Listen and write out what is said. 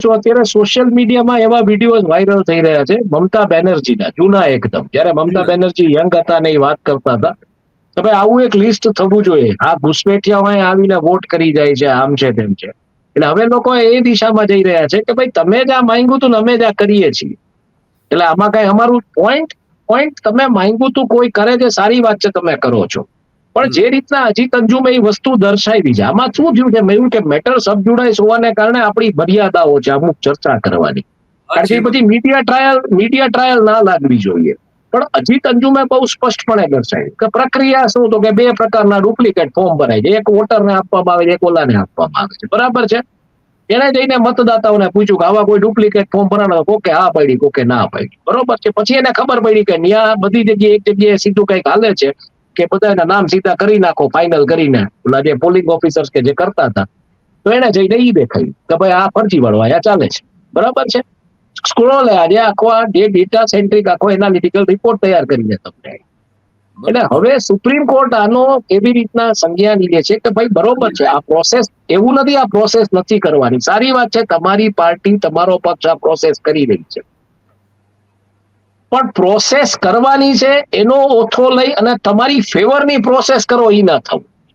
છો અત્યારે સોશિયલ મીડિયામાં એવા વિડીયો વાયરલ થઈ રહ્યા છે મમતા બેનર્જીના, જૂના એકદમ, જયારે મમતા બેનર્જી યંગ હતા ને એ વાત કરતા હતા કે ભાઈ આવું એક લિસ્ટ થવું જોઈએ, આ ઘુસપેઠિયાઓ આવીને વોટ કરી જાય છે, આમ છે તેમ છે. એટલે હવે લોકો એ દિશામાં જઈ રહ્યા છે કે ભાઈ તમે જ આ માંગ્યું હતું ને અમે જ આ કરીએ છીએ, એટલે આમાં કઈ અમારું પોઈન્ટ તમે માંગ્યું તું કોઈ કરે છે, સારી વાત છે, તમે કરો છો, પણ જે રીતના અજીત અંજુમે એ વસ્તુ દર્શાવી છે, આમાં શું થયું છે મેં કે મેટર સબજુડાઇસ હોવાને કારણે આપણી મર્યાદાઓ છે અમુક ચર્ચા કરવાની, કારણ કે પછી મીડિયા ટ્રાયલ ના લાગવી જોઈએ. પણ અજીત અંજુમે બહુ સ્પષ્ટપણે દર્શાવ્યું કે પ્રક્રિયા શું, તો કે બે પ્રકારના ડુપ્લિકેટ ફોર્મ ભરાય છે, એક વોટરને આપવામાં આવે છે, એક ઓલાને આપવામાં આવે છે, બરાબર છે. એને જઈને મતદાતાઓને પૂછ્યું કે આવા કોઈ ડુપ્લિકેટ ફોર્મ ભરાણા, કોકે હા પાડી, કોકે ના પાડી, બરોબર છે. પછી એને ખબર પડી કે ન્યા બધી જગ્યાએ એક જગ્યાએ સીધું કઈક હાલે છે કે બધાના નામ સીધા કરી નાખો ફાઇનલ કરીને, ઓલા જે પોલિંગ ઓફિસર્સ કે જે કરતા હતા, તો એને જઈને ઈ દેખાયું કે ભાઈ આ ફરજી વાળો અહીંયા ચાલે છે, બરાબર છે. સ્ક્રોલ આજે આખો જે ડેટા સેન્ટ્રિક આખો એનાલિટિકલ રિપોર્ટ તૈયાર કરીને તમને, એટલે હવે સુપ્રીમ કોર્ટ આનો એવી રીતના સંજ્ઞાન લે છે કે ભાઈ બરોબર છે, આ પ્રોસેસ એવું નથી, આ પ્રોસેસ નથી કરવાની, સારી વાત છે, તમારી પાર્ટી તમારો પક્ષ આ પ્રોસેસ કરી રહી છે, પણ પ્રોસેસ કરવાની છે એનો ઓથો લઈ અને તમારી ફેવરની પ્રોસેસ કરો, એ ના થવું.